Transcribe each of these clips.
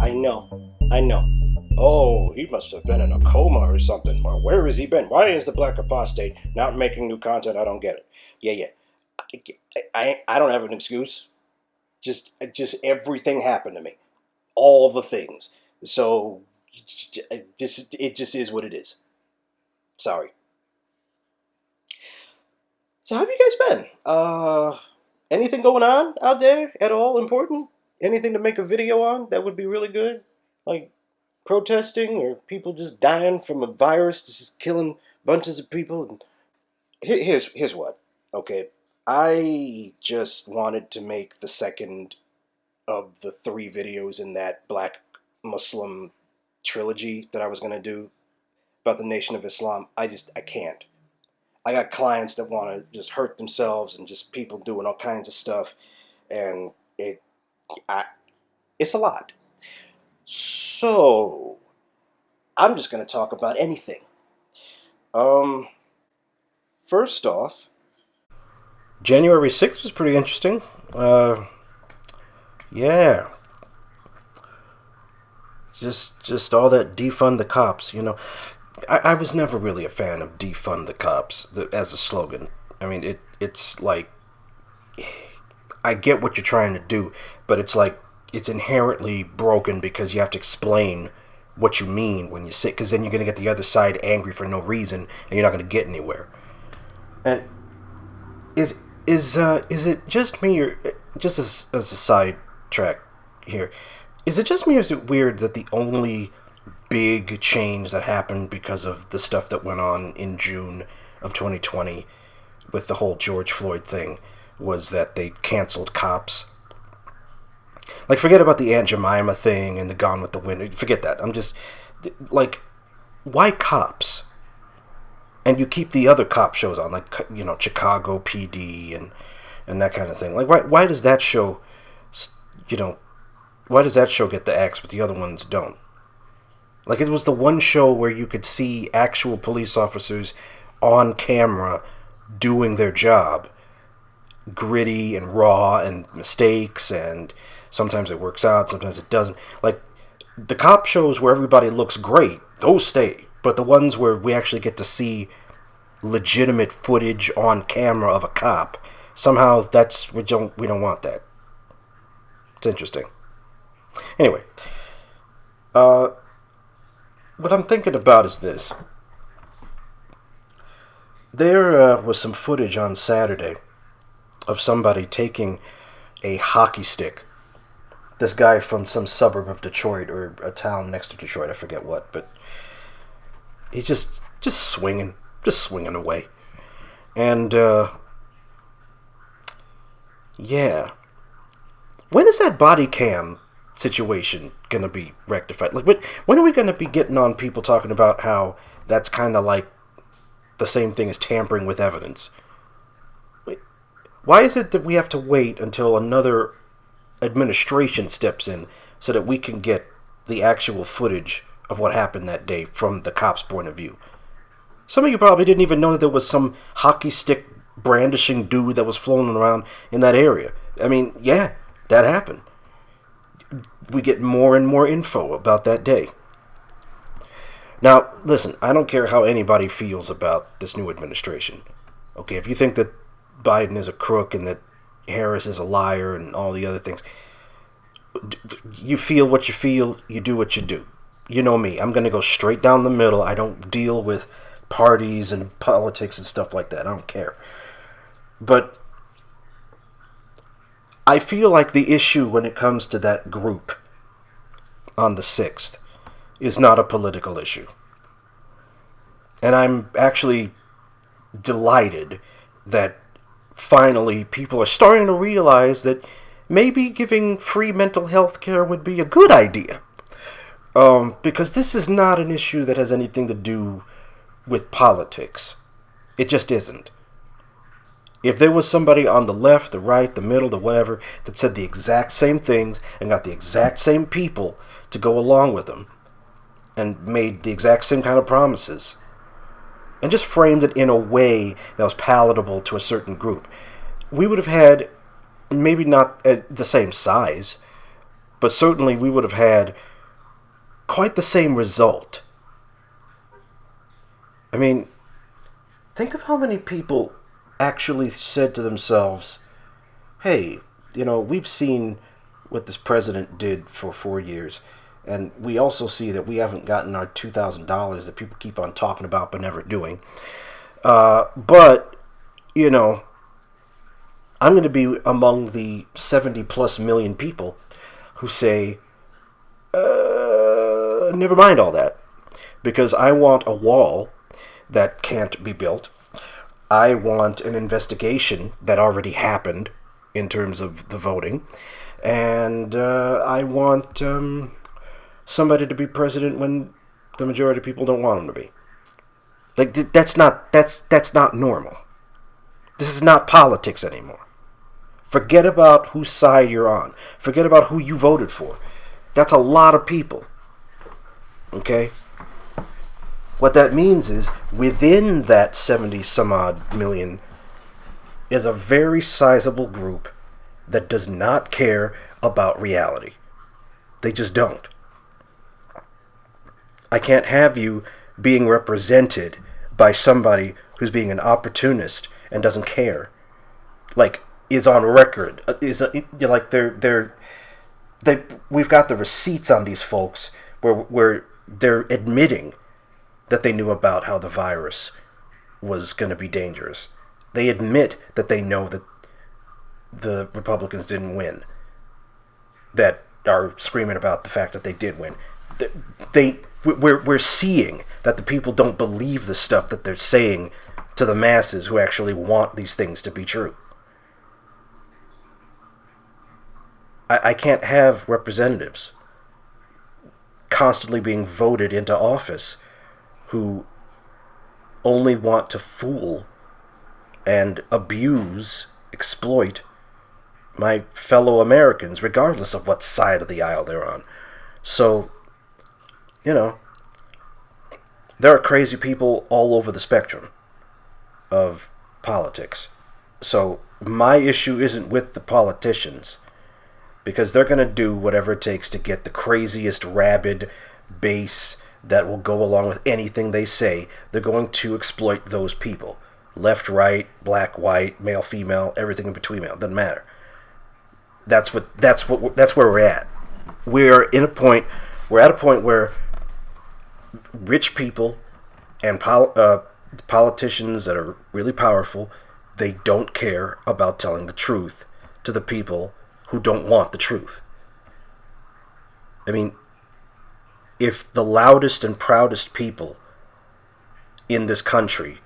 I know. I know. Oh, he must have been in a coma or something. Or where has he been? Why is the Black Apostate not making new content? I don't get it. Yeah, yeah. I don't have an excuse. Just everything happened to me. All the things. So, it just is what it is. Sorry. So, how have you guys been? Anything going on out there at all important? Anything to make a video on that would be really good? Like protesting or people just dying from a virus that's just killing bunches of people? And here's what. Okay, I just wanted to make the second of the three videos in that Black Muslim trilogy that I was gonna do about the Nation of Islam. I can't. I got clients that want to just hurt themselves and just people doing all kinds of stuff, and I, it's a lot. So I'm just going to talk about anything. Um, First off, January 6th was pretty interesting. Yeah, just all that defund the cops. I was never really a fan of defund the cops as a slogan. I mean, it's like, I get what you're trying to do, but it's like, it's inherently broken because you have to explain what you mean when you say, because then you're going to get the other side angry for no reason, and you're not going to get anywhere. And is it just me, or just as a side track here, is it just me, or is it weird that the only big change that happened because of the stuff that went on in June of 2020 with the whole George Floyd thing was that they canceled cops? Like, forget about the Aunt Jemima thing and the Gone with the Wind. Forget that. I'm just, like, why cops? And you keep the other cop shows on, like, Chicago PD and that kind of thing. Like, why does that show, why does that show get the X, but the other ones don't? Like, it was the one show where you could see actual police officers on camera doing their job. Gritty and raw and mistakes, and sometimes it works out, sometimes it doesn't. Like, the cop shows where everybody looks great, those stay. But the ones where we actually get to see legitimate footage on camera of a cop, somehow we don't want that. It's interesting. Anyway, what I'm thinking about is this. There was some footage on Saturday of somebody taking a hockey stick. This guy from some suburb of Detroit, or a town next to Detroit, I forget what, but he's just swinging away. And, yeah. When is that body cam situation gonna be rectified? Like, when are we gonna be getting on people talking about how that's kind of like the same thing as tampering with evidence? Why is it that we have to wait until another administration steps in so that we can get the actual footage of what happened that day from the cop's point of view? Some of you probably didn't even know that there was some hockey stick brandishing dude that was floating around in that area. I mean, yeah, that happened. We get more and more info about that day. Now, listen, I don't care how anybody feels about this new administration. Okay, if you think that Biden is a crook and that Harris is a liar and all the other things, you feel what you feel, you do what you do. You know me, I'm going to go straight down the middle. I don't deal with parties and politics and stuff like that. I don't care. But I feel like the issue when it comes to that group on the 6th is not a political issue. And I'm actually delighted that finally people are starting to realize that maybe giving free mental health care would be a good idea. Because this is not an issue that has anything to do with politics. It just isn't. If there was somebody on the left, the right, the middle, the whatever, that said the exact same things and got the exact same people to go along with them and made the exact same kind of promises and just framed it in a way that was palatable to a certain group, we would have had, maybe not the same size, but certainly we would have had quite the same result. I mean, think of how many people actually said to themselves, hey, we've seen what this president did for 4 years, and we also see that we haven't gotten our $2,000 that people keep on talking about but never doing. But, I'm going to be among the 70 plus million people who say, never mind all that, because I want a wall that can't be built. I want an investigation that already happened in terms of the voting, and I want somebody to be president when the majority of people don't want him to be. Like, that's not normal. This is not politics anymore. Forget about whose side you're on. Forget about who you voted for. That's a lot of people. Okay? What that means is, within that 70 some odd million is a very sizable group that does not care about reality. They just don't. I can't have you being represented by somebody who's being an opportunist and doesn't care. Like, is on record. We've got the receipts on these folks where they're admitting that they knew about how the virus was going to be dangerous. They admit that they know that the Republicans didn't win, that are screaming about the fact that they did win. We're seeing that the people don't believe the stuff that they're saying to the masses who actually want these things to be true. I can't have representatives constantly being voted into office who only want to fool and abuse, exploit my fellow Americans, regardless of what side of the aisle they're on. So, there are crazy people all over the spectrum of politics. So my issue isn't with the politicians, because they're going to do whatever it takes to get the craziest rabid base that will go along with anything they say. They're going to exploit those people. Left, right, black, white, male, female, everything in between. Doesn't matter. That's where we're at. We're at a point where rich people and politicians that are really powerful, they don't care about telling the truth to the people who don't want the truth. I mean, if the loudest and proudest people in this country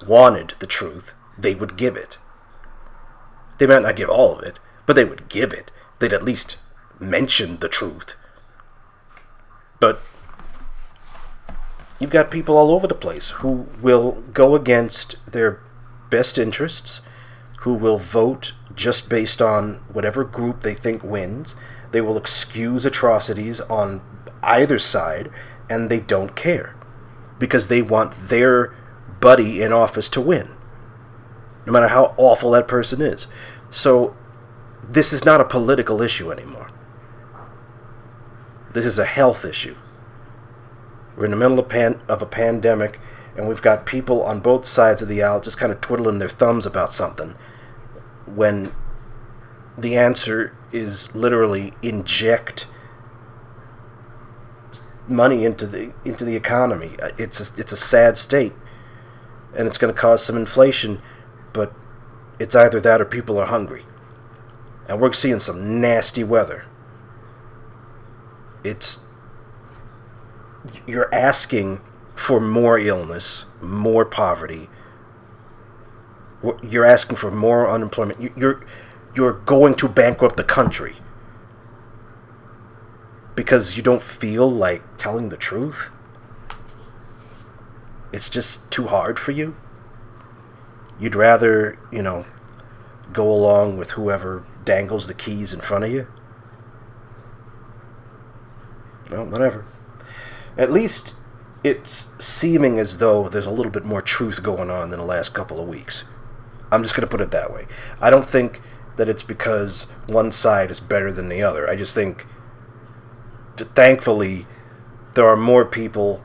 wanted the truth, they would give it. They might not give all of it, but they would give it. They'd at least mention the truth. But you've got people all over the place who will go against their best interests, who will vote just based on whatever group they think wins. They will excuse atrocities on either side, and they don't care, because they want their buddy in office to win, no matter how awful that person is. So this is not a political issue anymore. This is a health issue. We're in the middle of a pandemic, and we've got people on both sides of the aisle just kind of twiddling their thumbs about something, when the answer is literally inject money into the economy. It's a sad state, and it's going to cause some inflation, but it's either that or people are hungry. And we're seeing some nasty weather. You're asking for more illness, more poverty. You're asking for more unemployment. You're going to bankrupt the country because you don't feel like telling the truth. It's just too hard for you. You'd rather, go along with whoever dangles the keys in front of you. Well, whatever. At least it's seeming as though there's a little bit more truth going on than the last couple of weeks. I'm just going to put it that way. I don't think that it's because one side is better than the other. I just think, thankfully, there are more people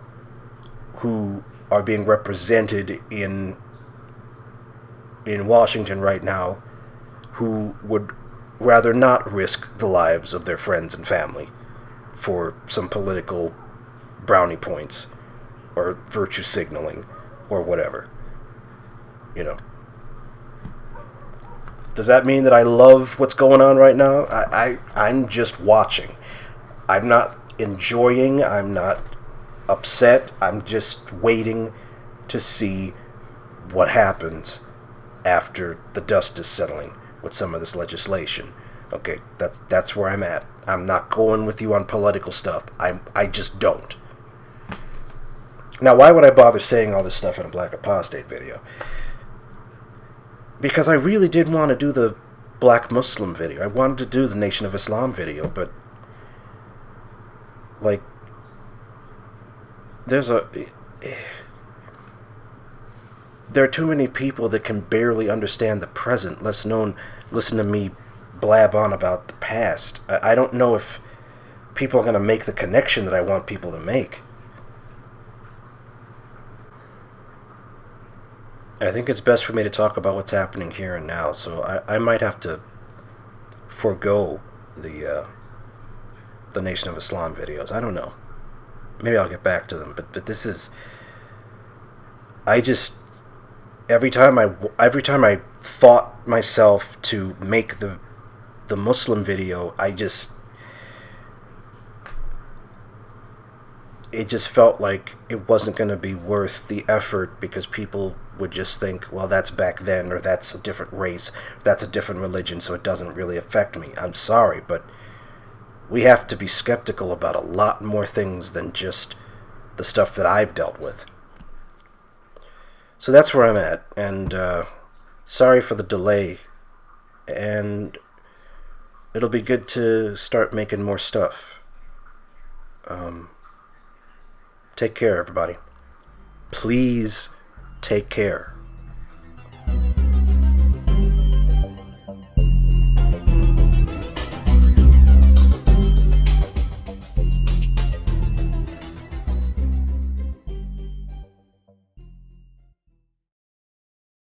who are being represented in Washington right now who would rather not risk the lives of their friends and family for some political brownie points or virtue signaling or whatever. You know. Does that mean that I love what's going on right now? I'm just watching. I'm not enjoying. I'm not upset. I'm just waiting to see what happens after the dust is settling with some of this legislation. Okay, that's where I'm at. I'm not going with you on political stuff. I just don't. Now, why would I bother saying all this stuff in a Black Apostate video? Because I really did want to do the Black Muslim video. I wanted to do the Nation of Islam video, but like there are too many people that can barely understand the present, let alone listen to me blab on about the past. I don't know if people are going to make the connection that I want people to make. I think it's best for me to talk about what's happening here and now, so I might have to forego the Nation of Islam videos. I don't know. Maybe I'll get back to them, but this is... I just... Every time I thought myself to make the Muslim video, it just felt like it wasn't going to be worth the effort, because people would just think, well, that's back then, or that's a different race, that's a different religion, so it doesn't really affect me. I'm sorry, but we have to be skeptical about a lot more things than just the stuff that I've dealt with. So that's where I'm at, and sorry for the delay, and it'll be good to start making more stuff. Take care, everybody. Please take care.